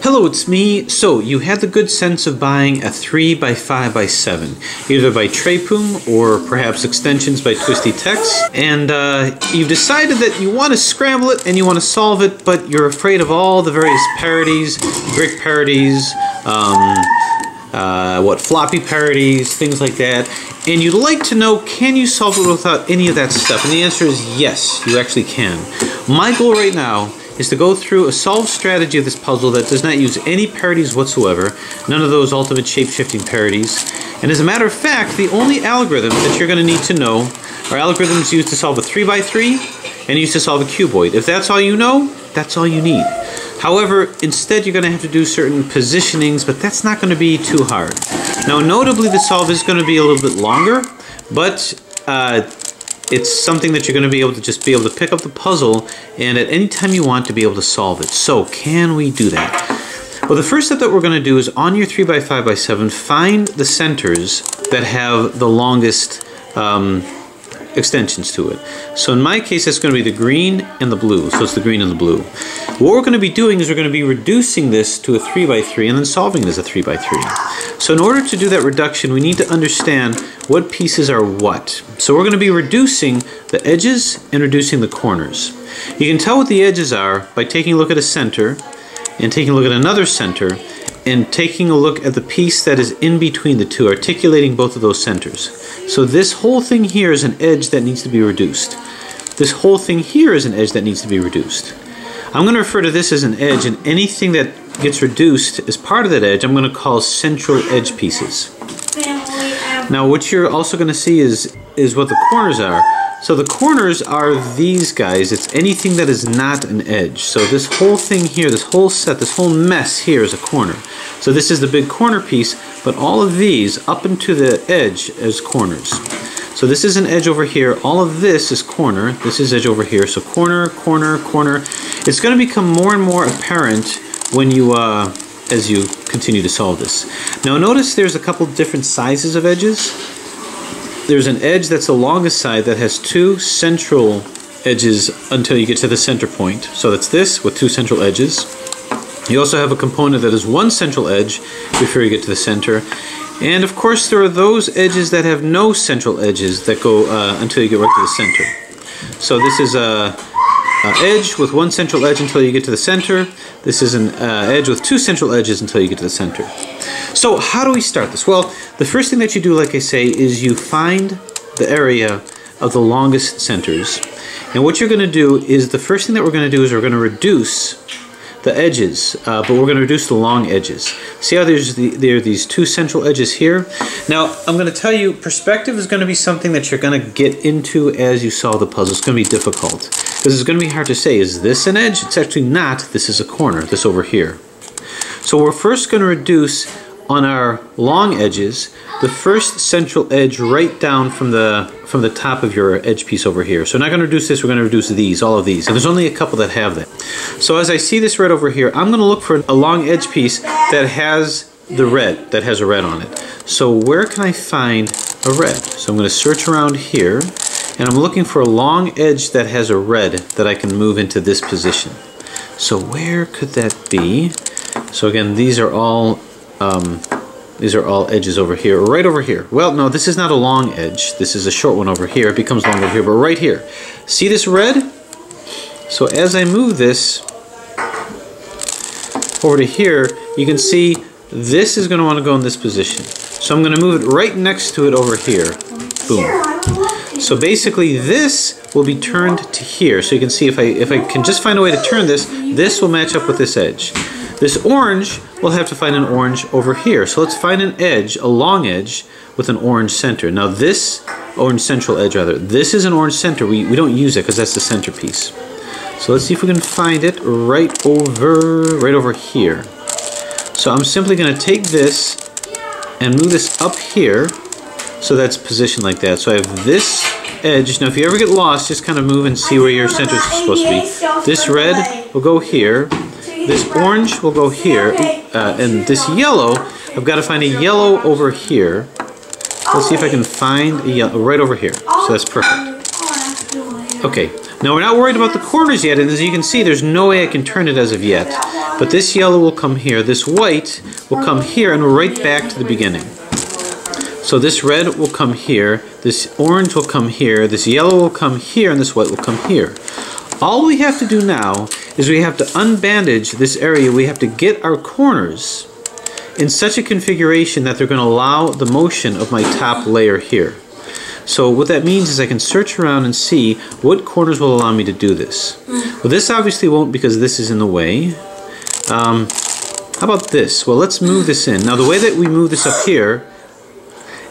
Hello, it's me. So, you had the good sense of buying a 3x5x7, either by Trapum or perhaps extensions by Twisty Tex, and you've decided that you want to scramble it and you want to solve it, but you're afraid of all the various parities, brick parities, floppy parities, things like that, and you'd like to know, can you solve it without any of that stuff? And the answer is yes, you actually can. My goal right now is to go through a solved strategy of this puzzle that does not use any parities whatsoever, none of those ultimate shape-shifting parities. And as a matter of fact, the only algorithm that you're going to need to know are algorithms used to solve a 3x3 and used to solve a cuboid. If that's all you know, that's all you need. However, instead you're going to have to do certain positionings, but that's not going to be too hard. Now, notably, the solve is going to be a little bit longer, but it's something that you're going to be able to just be able to pick up the puzzle and at any time you want to be able to solve it. So, can we do that? Well, the first step that we're going to do is on your 3x5x7, find the centers that have the longest extensions to it. So in my case, that's going to be the green and the blue. So it's the green and the blue. What we're going to be doing is we're going to be reducing this to a 3x3 and then solving it as a 3x3. So in order to do that reduction, we need to understand what pieces are what. So we're going to be reducing the edges and reducing the corners. You can tell what the edges are by taking a look at a center and taking a look at another center and taking a look at the piece that is in between the two, articulating both of those centers. So this whole thing here is an edge that needs to be reduced. This whole thing here is an edge that needs to be reduced. I'm going to refer to this as an edge, and anything that gets reduced as part of that edge, I'm going to call central edge pieces. Now what you're also going to see is what the corners are. So the corners are these guys. It's anything that is not an edge. So this whole thing here, this whole set, this whole mess here is a corner. So this is the big corner piece, but all of these up into the edge as corners. So this is an edge over here. All of this is corner. This is edge over here. So corner, corner, corner. It's going to become more and more apparent when you, as you continue to solve this. Now notice there's a couple different sizes of edges. There's an edge that's the longest side that has two central edges until you get to the center point. So that's this with two central edges. You also have a component that is one central edge before you get to the center. And of course there are those edges that have no central edges that go until you get right to the center. So this is a edge with one central edge until you get to the center. This is an edge with two central edges until you get to the center. So how do we start this? Well, the first thing that you do, like I say, is you find the area of the longest centers. And what you're going to do is, the first thing that we're going to do is we're going to reduce the edges, but we're going to reduce the long edges. See how there are these two central edges here? Now, I'm going to tell you, perspective is going to be something that you're going to get into as you solve the puzzle. It's going to be difficult, because it's going to be hard to say, is this an edge? It's actually not. This is a corner, this over here. So we're first going to reduce on our long edges the first central edge right down from the top of your edge piece over here. So we're not going to reduce this, we're going to reduce these, all of these. And there's only a couple that have that. So as I see this red over here, I'm going to look for a long edge piece that has the red, that has a red on it. So where can I find a red? So I'm going to search around here, and I'm looking for a long edge that has a red that I can move into this position. So where could that be? So again, these are all edges over here, right over here. Well, no, this is not a long edge. This is a short one over here. It becomes long over here, but right here. See this red? So as I move this over to here, you can see this is going to want to go in this position. So I'm going to move it right next to it over here. Boom. So basically this will be turned to here. So you can see if I can just find a way to turn this, this will match up with this edge. This orange, we'll have to find an orange over here. So let's find an edge, a long edge, with an orange center. Now this, orange central edge rather, this is an orange center. We don't use it because that's the centerpiece. So let's see if we can find it right over here. So I'm simply going to take this and move this up here so that's positioned like that. So I have this edge. Now if you ever get lost, just kind of move and see where your center is supposed to be. This red will go here. This orange will go here, and this yellow, I've got to find a yellow over here. Let's see if I can find a yellow right over here. So that's perfect. Okay, Now we're not worried about the corners yet, and as you can see, there's no way I can turn it as of yet. But this yellow will come here, this white will come here, and we're right back to the beginning. So this red will come here, this orange will come here, this yellow will come here, and this white will come here. All we have to do now is we have to unbandage this area. We have to get our corners in such a configuration that they're going to allow the motion of my top layer here. So what that means is I can search around and see what corners will allow me to do this. Well, this obviously won't because this is in the way. How about this? Well, let's move this in. Now the way that we move this up here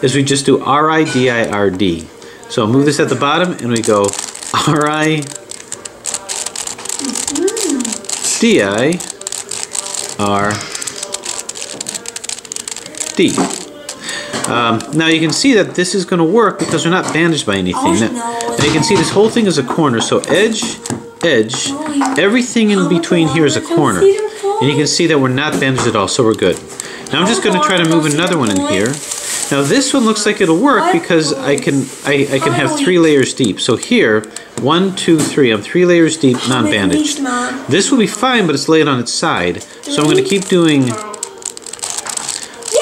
is we just do R-I-D-I-R-D. So I'll move this at the bottom and we go R-I-D-I-R-D. Now you can see that this is going to work because we're not bandaged by anything. Now you can see this whole thing is a corner. So edge, edge, everything in between here is a corner. And you can see that we're not bandaged at all, so we're good. Now I'm just going to try to move another one in here. Now this one looks like it'll work because I can have 3 layers deep. So here, 1, 2, 3. I'm 3 layers deep, non-bandaged. This will be fine, but it's laid on its side. So I'm going to keep doing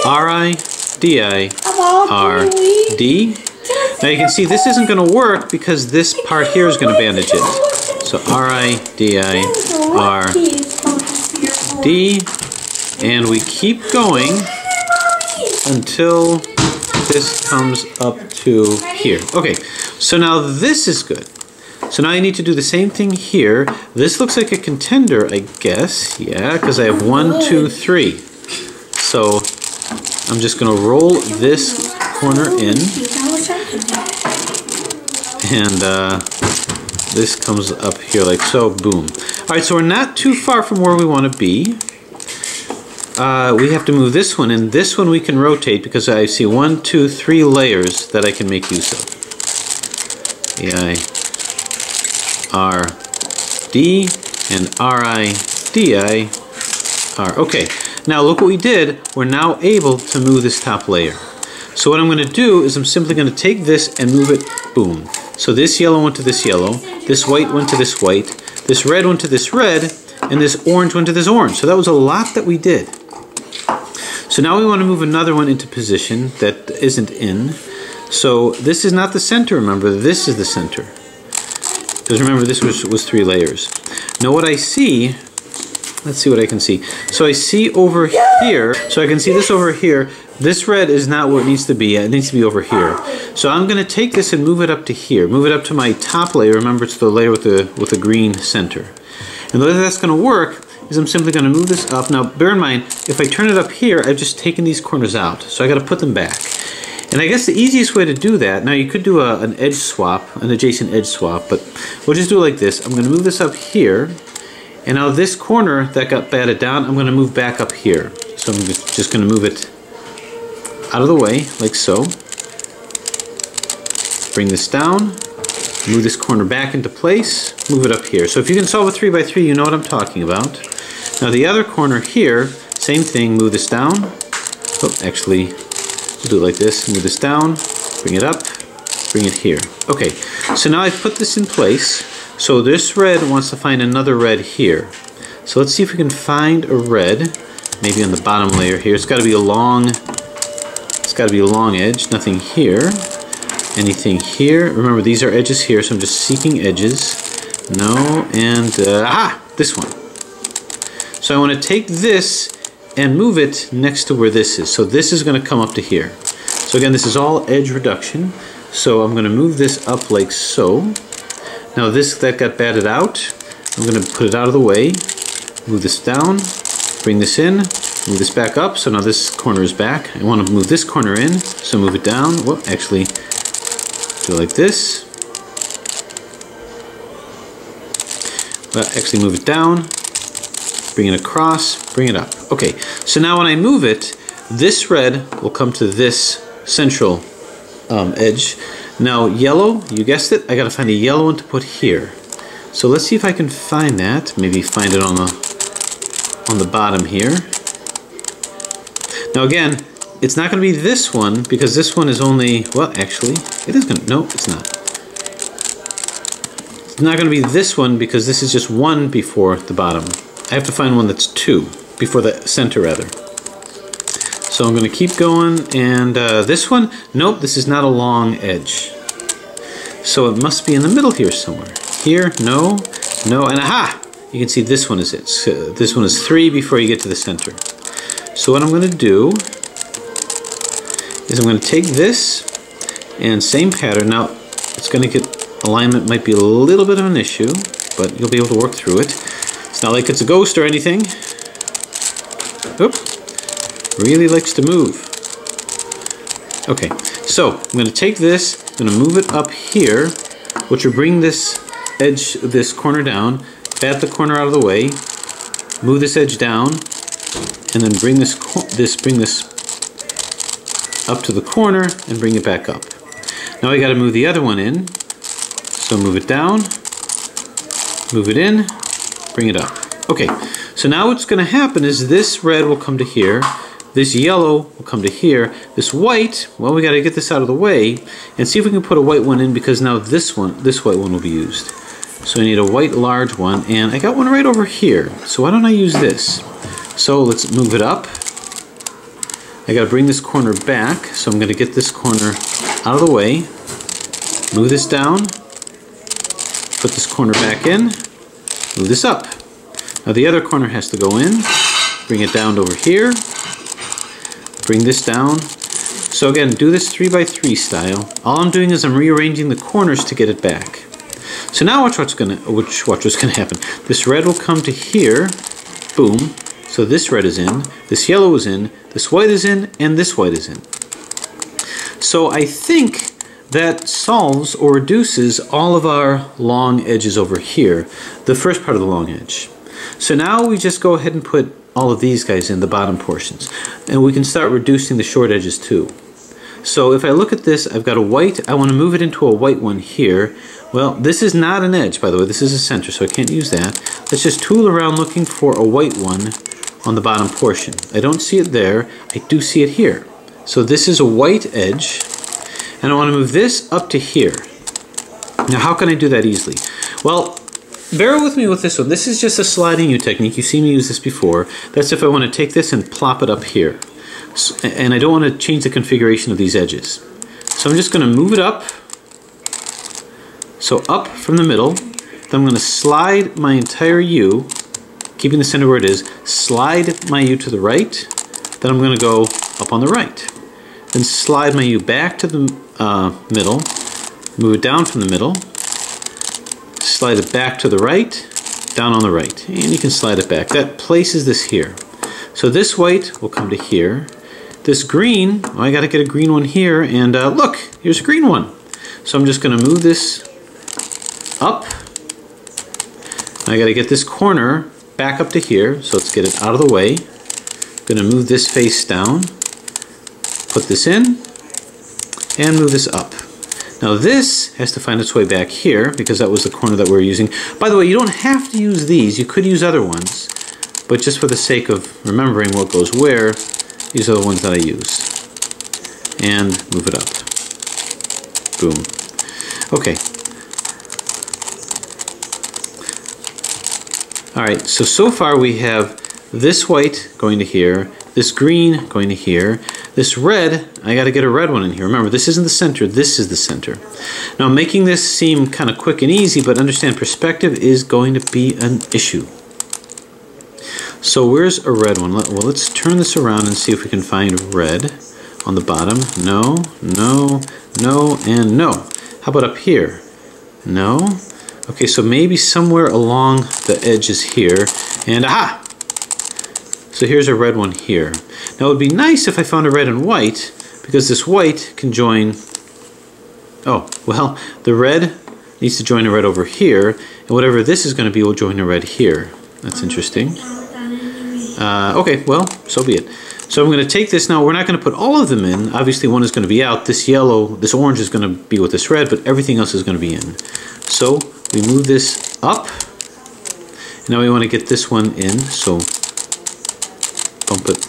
R-I-D-I-R-D. Now you can see this isn't going to work because this part here is going to bandage it. So R-I-D-I-R-D. And we keep going until this comes up to here. Okay, so now this is good. So now I need to do the same thing here. This looks like a contender, I guess. Yeah, because I have 1, 2, 3. So I'm just going to roll this corner in. And this comes up here like so. Boom. Alright, so we're not too far from where we want to be. We have to move this one, and this one we can rotate because I see 1, 2, 3 layers that I can make use of. I-R-D and R-I-D-I-R. Okay, now look what we did. We're now able to move this top layer. So what I'm going to do is I'm simply going to take this and move it, boom. So this yellow went to this yellow, this white went to this white, this red went to this red, and this orange went to this orange. So that was a lot that we did. So now we want to move another one into position that isn't in. So this is not the center, remember, this is the center. Because remember, this was 3 layers. Now what I see, let's see what I can see. So I see over here, so I can see this over here. This red is not where it needs to be. It needs to be over here. So I'm going to take this and move it up to here. Move it up to my top layer. Remember, it's the layer with the green center. And the way that's going to work is I'm simply going to move this up. Now, bear in mind, if I turn it up here, I've just taken these corners out. So I got to put them back. And I guess the easiest way to do that, now you could do an edge swap, an adjacent edge swap, but we'll just do it like this. I'm going to move this up here. And now this corner that got batted down, I'm going to move back up here. So I'm just going to move it out of the way, like so. Bring this down. Move this corner back into place, move it up here. So if you can solve a 3x3, you know what I'm talking about. Now the other corner here, same thing, move this down. Oh, actually, we'll do it like this. Move this down, bring it up, bring it here. Okay, so now I've put this in place. So this red wants to find another red here. So let's see if we can find a red, maybe on the bottom layer here. It's got to be a long edge, nothing here. Anything here? Remember, these are edges here, so I'm just seeking edges. No, and aha! This one. So I want to take this and move it next to where this is. So this is going to come up to here. So again, this is all edge reduction. So I'm going to move this up like so. Now that got batted out. I'm going to put it out of the way. Move this down. Bring this in. Move this back up. So now this corner is back. I want to move this corner in. So move it down. Well, actually, do it like this. Well, actually move it down, bring it across, bring it up. Okay, so now when I move it, this red will come to this central edge. Now yellow, you guessed it, I gotta find a yellow one to put here. So let's see if I can find that. Maybe find it on the bottom here. Now again, it's not going to be this one because this one is only, well, actually, it is going to, no, it's not. It's It's not going to be this one because this is just 1 before the bottom. I have to find one that's 2 before the center rather. So I'm going to keep going, and this one, nope, this is not a long edge. So it must be in the middle here somewhere. Here, no, no, and aha! You can see this one is it. So this one is 3 before you get to the center. So what I'm going to do is I'm going to take this and same pattern. Now it's going to get, alignment might be a little bit of an issue, but you'll be able to work through it. It's not like it's a ghost or anything. Oop, really likes to move. Okay, so I'm going to take this, I'm going to move it up here, which will bring this edge, this corner down, bat the corner out of the way, move this edge down, and then bring this up to the corner and bring it back up. Now I got to move the other one in, so move it down, move it in, bring it up. Okay, so now what's going to happen is this red will come to here, this yellow will come to here, this white, well, we got to get this out of the way and see if we can put a white one in, because now this white one will be used. So I need a white large one, and I got one right over here, so why don't I use this? So let's move it up. I got to bring this corner back, so I'm going to get this corner out of the way, move this down, put this corner back in, move this up. Now the other corner has to go in, bring it down over here, bring this down. So again, do this 3x3 style. All I'm doing is I'm rearranging the corners to get it back. So now watch what's gonna happen. This red will come to here, boom. So this red is in, this yellow is in, this white is in, and this white is in. So I think that solves or reduces all of our long edges over here, the first part of the long edge. So now we just go ahead and put all of these guys in the bottom portions, and we can start reducing the short edges too. So if I look at this, I've got a white, I want to move it into a white one here. Well, this is not an edge, by the way, this is a center, so I can't use that. Let's just tool around looking for a white one on the bottom portion. I don't see it there, I do see it here. So this is a white edge, and I want to move this up to here. Now how can I do that easily? Well, bear with me with this one. This is just a sliding U technique. You've seen me use this before. That's if I want to take this and plop it up here. So, and I don't want to change the configuration of these edges. So I'm just going to move it up. So up from the middle. Then I'm going to slide my entire U, keeping the center where it is, slide my U to the right. Then I'm going to go up on the right. Then slide my U back to the middle, move it down from the middle, slide it back to the right, down on the right, and you can slide it back. That places this here. So this white will come to here. This green, well, I got to get a green one here, and look, here's a green one. So I'm just going to move this up. I got to get this corner back up to here, so let's get it out of the way. I'm going to move this face down, put this in, and move this up. Now this has to find its way back here because that was the corner that we were using. By the way, you don't have to use these. You could use other ones, but just for the sake of remembering what goes where, these are the ones that I use. And move it up. Boom. Okay. Alright, so far we have this white going to here, this green going to here, this red, I got to get a red one in here. Remember, this isn't the center, this is the center. Now, I'm making this seem kind of quick and easy, but understand perspective is going to be an issue. So where's a red one? Well, let's turn this around and see if we can find red on the bottom. No, no, no, and no. How about up here? No. Okay, so maybe somewhere along the edges here, and aha! So here's a red one here. Now it would be nice if I found a red and white, because this white can join, oh, well, the red needs to join a red over here, and whatever this is going to be will join a red here. That's interesting. Okay, well, so be it. So I'm going to take this now, we're not going to put all of them in, obviously one is going to be out, this yellow, this orange is going to be with this red, but everything else is going to be in. So we move this up, and now we want to get this one in, so bump it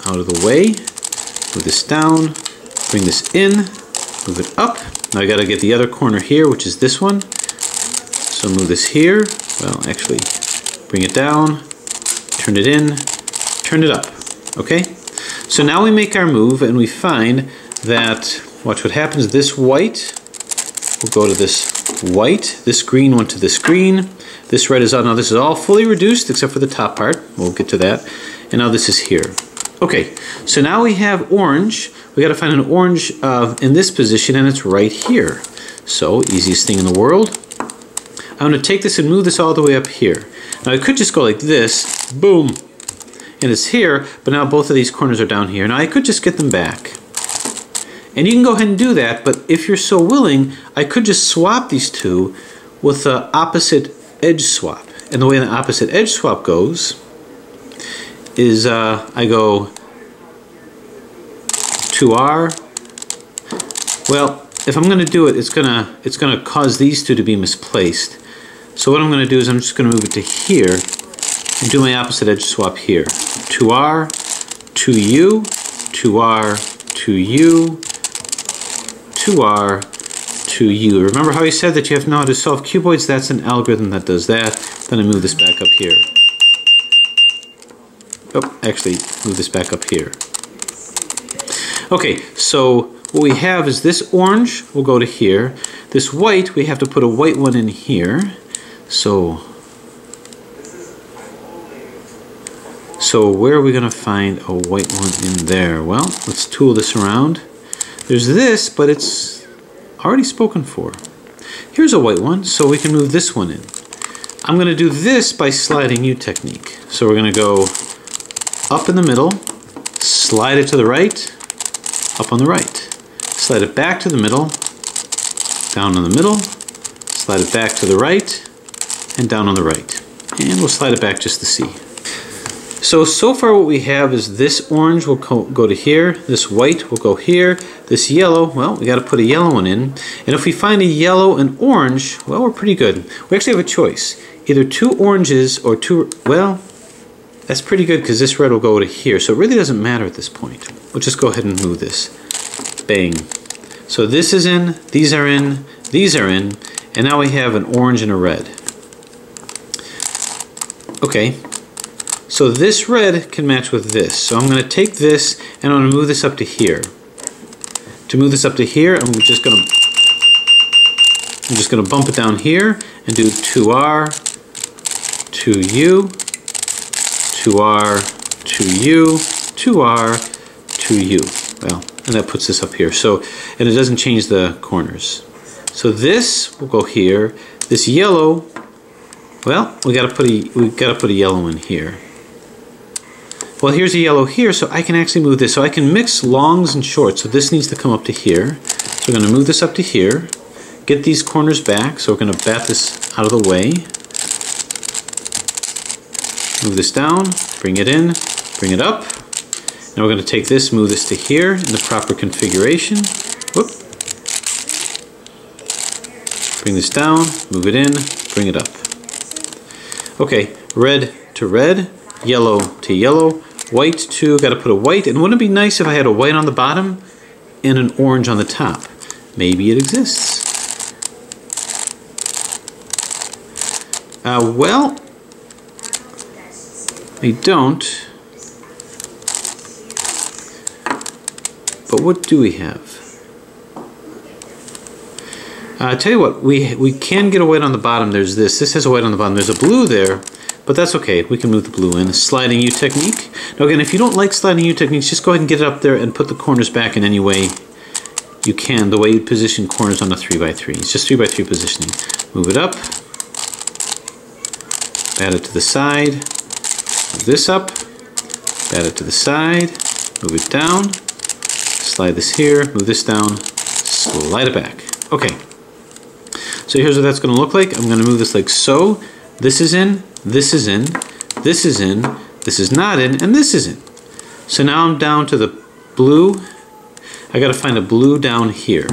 out of the way, move this down, bring this in, move it up. Now I got to get the other corner here, which is this one. So move this here. Well, actually, bring it down, turn it in, turn it up. Okay? So now we make our move and we find that, watch what happens, this white will go to this white, this green went to this green, this red is on. Now this is all fully reduced except for the top part. We'll get to that. And now this is here. Okay, so now we have orange. We got to find an orange in this position, and it's right here. So, easiest thing in the world. I'm going to take this and move this all the way up here. Now I could just go like this, boom, and it's here, but now both of these corners are down here. Now I could just get them back. And you can go ahead and do that, but if you're so willing, I could just swap these two with the opposite edge swap. And the way the opposite edge swap goes is I go 2R. Well, if I'm going to do it, it's gonna cause these two to be misplaced. So what I'm going to do is I'm just going to move it to here and do my opposite edge swap here. 2R, 2U, 2R, 2U, 2R, 2U. Remember how he said that you have to know how to solve cuboids? That's an algorithm that does that. Then I move this back up here. Oh, actually, move this back up here. Okay, so what we have is this orange will go to here. This white, we have to put a white one in here. So where are we going to find a white one in there? Well, let's tool this around. There's this, but it's already spoken for. Here's a white one, so we can move this one in. I'm going to do this by sliding U technique. So we're going to go up in the middle, slide it to the right, up on the right. Slide it back to the middle, down on the middle, slide it back to the right, and down on the right. And we'll slide it back just to see. So far what we have is this orange will go to here, this white will go here, this yellow, well, we got to put a yellow one in. And if we find a yellow and orange, well, we're pretty good. We actually have a choice. Either two oranges or two, well, that's pretty good because this red will go to here. So it really doesn't matter at this point. We'll just go ahead and move this. Bang. So this is in, these are in, these are in, and now we have an orange and a red. Okay. So this red can match with this. So I'm going to take this and I'm going to move this up to here. To move this up to here, I'm just going to bump it down here and do 2R, 2U, 2R, 2U, 2R, 2U. Well, and that puts this up here. So, and it doesn't change the corners. So this will go here. This yellow, well, we got to put a yellow in here. Well, here's a yellow here, so I can actually move this. So I can mix longs and shorts. So this needs to come up to here. So we're going to move this up to here. Get these corners back. So we're going to bat this out of the way. Move this down. Bring it in. Bring it up. Now we're going to take this, move this to here in the proper configuration. Whoop. Bring this down. Move it in. Bring it up. Okay, red to red. Yellow to yellow. White to, got to put a white, and wouldn't it be nice if I had a white on the bottom and an orange on the top? Maybe it exists. Well, I don't. But what do we have? I tell you what, we can get a white on the bottom. There's this. This has a white on the bottom. There's a blue there. But that's okay, we can move the blue in. Sliding U technique. Now again, if you don't like sliding U techniques, just go ahead and get it up there and put the corners back in any way you can, the way you position corners on a 3x3. It's just 3x3 positioning. Move it up, bat it to the side, move this up, bat it to the side, move it down, slide this here, move this down, slide it back. Okay, so here's what that's going to look like. I'm going to move this like so. This is in, this is in, this is in, this is not in, and this is in. So now I'm down to the blue. I got to find a blue down here.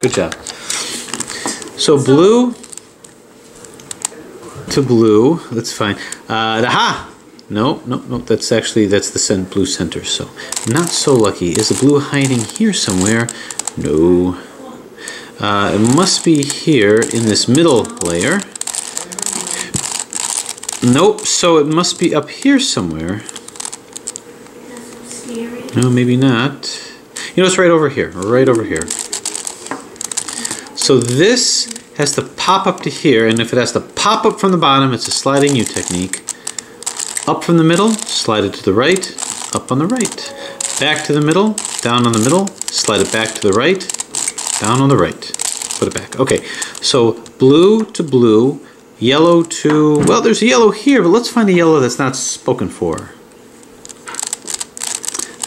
Good job. So blue to blue, that's fine. Aha! No, that's the blue center. So not so lucky. Is the blue hiding here somewhere? No. It must be here in this middle layer. Nope, so it must be up here somewhere. No, maybe not. You know, it's right over here, right over here. So this has to pop up to here, and if it has to pop up from the bottom, it's a sliding U technique. Up from the middle, slide it to the right, up on the right. Back to the middle, down on the middle, slide it back to the right, down on the right. Put it back. Okay, so blue to blue, yellow to, well, there's a yellow here, but let's find a yellow that's not spoken for.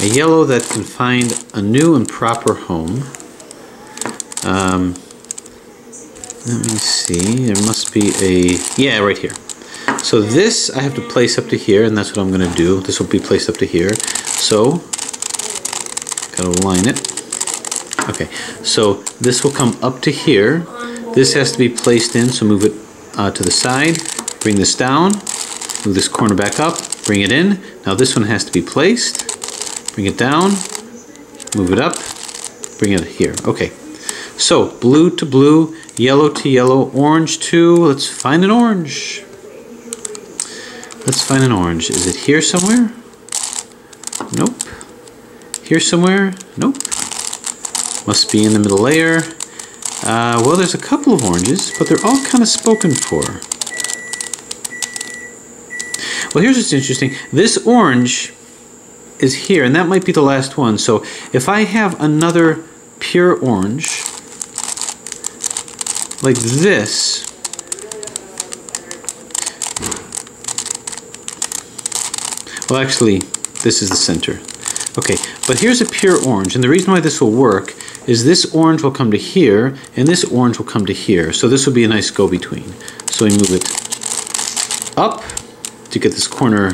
A yellow that can find a new and proper home. Let me see, there must be a, yeah, right here. So this I have to place up to here, and that's what I'm going to do. This will be placed up to here. So, gotta align it. Okay, so this will come up to here. This has to be placed in, so move it to the side. Bring this down. Move this corner back up. Bring it in. Now this one has to be placed. Bring it down. Move it up. Bring it here. Okay. So, blue to blue, yellow to yellow, orange to, let's find an orange. Let's find an orange. Is it here somewhere? Nope. Here somewhere? Nope. Must be in the middle layer. Well, there's a couple of oranges, but they're all kind of spoken for. Well, here's what's interesting. This orange is here, and that might be the last one. So if I have another pure orange, like this, well, actually, this is the center. Okay, but here's a pure orange, and the reason why this will work is this orange will come to here, and this orange will come to here. So this will be a nice go-between. So we move it up to get this corner,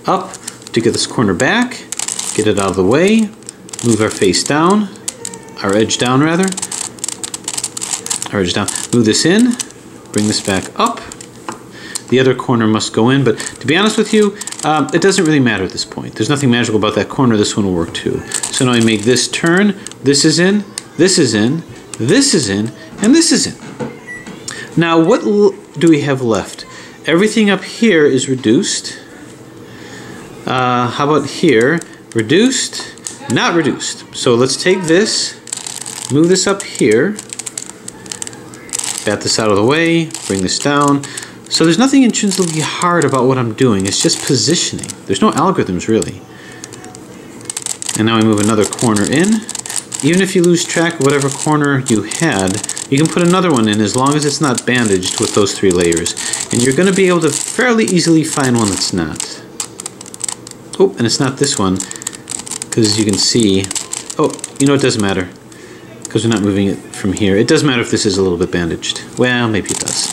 up to get this corner back, get it out of the way, move our face down, our edge down rather, our edge down, move this in, bring this back up. The other corner must go in, but to be honest with you, it doesn't really matter at this point. There's nothing magical about that corner. This one will work too. So now I make this turn, this is in, this is in, this is in, and this is in. Now what do we have left? Everything up here is reduced. How about here? Reduced, not reduced. So let's take this, move this up here, bat this out of the way, bring this down. So there's nothing intrinsically hard about what I'm doing. It's just positioning. There's no algorithms really. And now I move another corner in. Even if you lose track of whatever corner you had, you can put another one in as long as it's not bandaged with those three layers. And you're going to be able to fairly easily find one that's not. Oh, and it's not this one, because you can see, oh, you know, it doesn't matter, because we're not moving it from here. It does matter if this is a little bit bandaged. Well, maybe it does,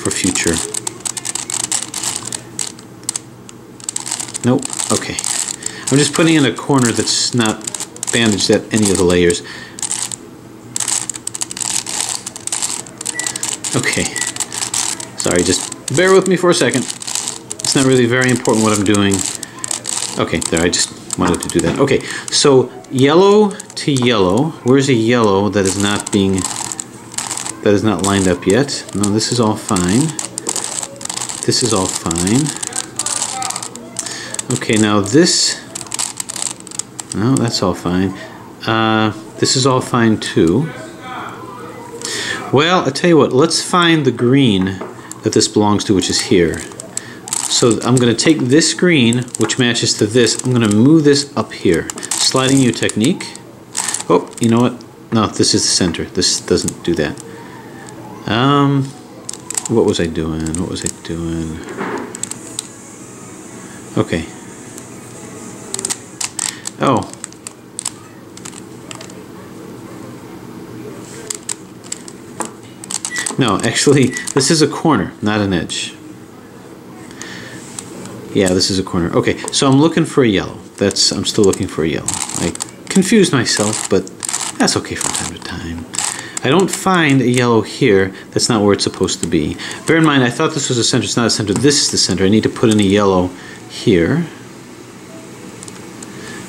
for future. Nope, okay. I'm just putting in a corner that's not bandaged at any of the layers. Okay, sorry, just bear with me for a second. It's not really very important what I'm doing. Okay, there, I just wanted to do that. Okay, so yellow to yellow. Where's a yellow that is not lined up yet? No, this is all fine. This is all fine. Okay, now this, no, that's all fine. This is all fine too. Well, I'll tell you what, let's find the green that this belongs to, which is here. So I'm going to take this green, which matches to this, I'm going to move this up here. Sliding U technique. Oh, you know what? No, this is the center. This doesn't do that. What was I doing? What was I doing? Okay. Oh. No, actually, this is a corner, not an edge. Yeah, this is a corner. Okay, so I'm looking for a yellow. I'm still looking for a yellow. I confused myself, but that's okay from time to time. I don't find a yellow here. That's not where it's supposed to be. Bear in mind, I thought this was a center. It's not a center. This is the center. I need to put in a yellow here.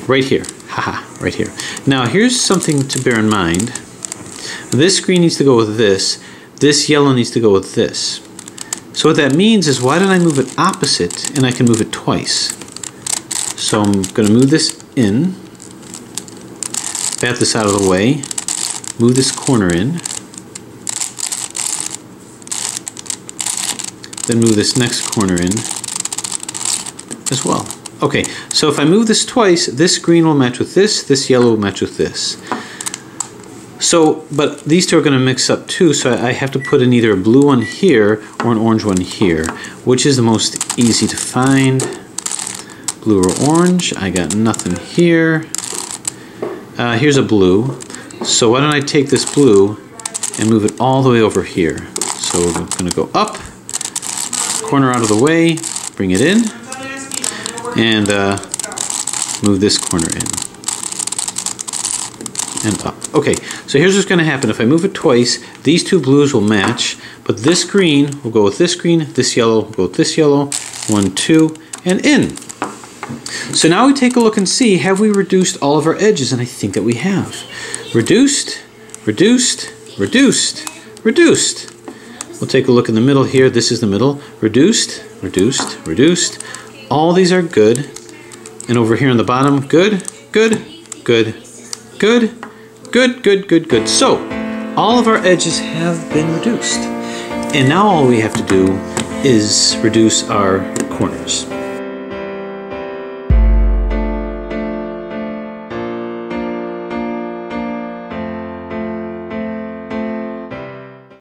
Right here. Haha, right here. Now here's something to bear in mind. This green needs to go with this. This yellow needs to go with this. So what that means is, why don't I move it opposite, and I can move it twice. So I'm going to move this in, bat this out of the way, move this corner in, then move this next corner in as well. Okay, so if I move this twice, this green will match with this yellow will match with this. So, but these two are going to mix up too, so I have to put in either a blue one here or an orange one here. Which is the most easy to find? Blue or orange? I got nothing here. Here's a blue. So why don't I take this blue and move it all the way over here. So we're going to go up, corner out of the way, bring it in, and move this corner in and up. Okay, so here's what's going to happen. If I move it twice, these two blues will match, but this green will go with this green, this yellow will go with this yellow. 1, 2, and in. So now we take a look and see, have we reduced all of our edges? And I think that we have. Reduced, reduced, reduced, reduced. We'll take a look in the middle here. This is the middle. Reduced, reduced, reduced. All these are good. And over here on the bottom, good, good, good, good, good, good, good, good. So, all of our edges have been reduced. And now all we have to do is reduce our corners.